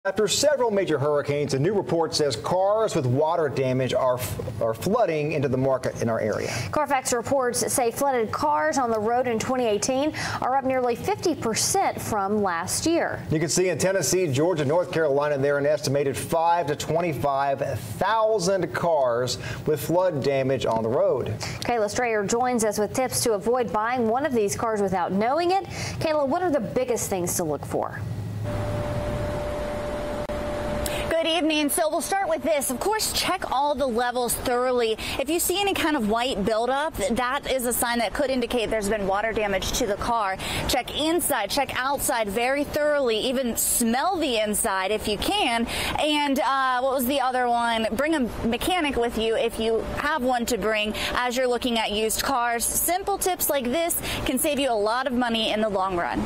After several major hurricanes, a new report says cars with water damage are flooding into the market in our area. Carfax reports say flooded cars on the road in 2018 are up nearly 50% from last year. You can see in Tennessee, Georgia, North Carolina, there are an estimated 5,000 to 25,000 cars with flood damage on the road. Kayla Strayer joins us with tips to avoid buying one of these cars without knowing it. Kayla, what are the biggest things to look for? Good evening. So we'll start with this. Of course, check all the levels thoroughly. If you see any kind of white buildup, that is a sign that could indicate there's been water damage to the car. Check inside, check outside very thoroughly. Even smell the inside if you can. And what was the other one? Bring a mechanic with you if you have one to bring as you're looking at used cars. Simple tips like this can save you a lot of money in the long run.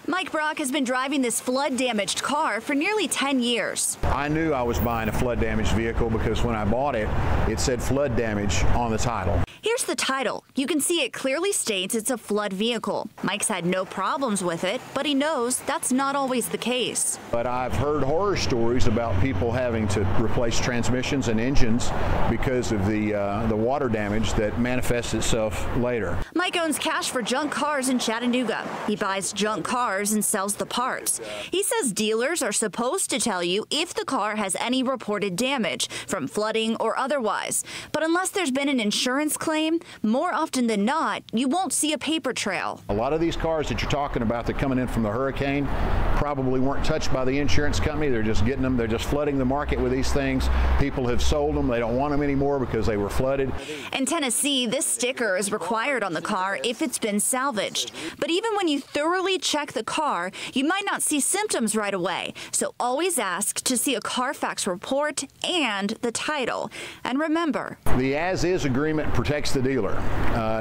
Mike Brock has been driving this flood-damaged car for nearly 10 years. I knew I was buying a flood-damaged vehicle because when I bought it, it said flood damage on the title. Here's the title. You can see it clearly states it's a flood vehicle. Mike's had no problems with it, but he knows that's not always the case. But I've heard horror stories about people having to replace transmissions and engines because of the water damage that manifests itself later. Mike owns Cash for Junk Cars in Chattanooga. He buys junk cars and sells the parts. He says dealers are supposed to tell you if the car has any reported damage from flooding or otherwise. But unless there's been an insurance claim, more often than not, you won't see a paper trail. A lot of these cars that you're talking about that are coming in from the hurricane probably weren't touched by the insurance company. They're just getting them. They're just flooding the market with these things. People have sold them. They don't want them anymore because they were flooded. In Tennessee, this sticker is required on the car if it's been salvaged. But even when you thoroughly check the car, you might not see symptoms right away. So always ask to see a Carfax report and the title. And remember, the as-is agreement protects the dealer.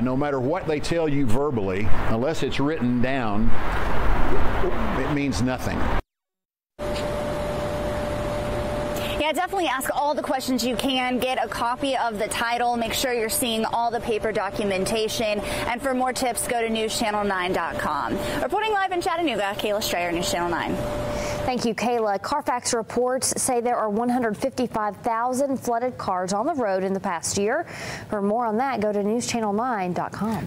No matter what they tell you verbally, unless it's written down, it means nothing. Yeah, definitely ask all the questions you can. Get a copy of the title. Make sure you're seeing all the paper documentation. And for more tips, go to NewsChannel9.com. Reporting live in Chattanooga, Kayla Strayer, News Channel 9. Thank you, Kayla. Carfax reports say there are 155,000 flooded cars on the road in the past year. For more on that, go to NewsChannel9.com.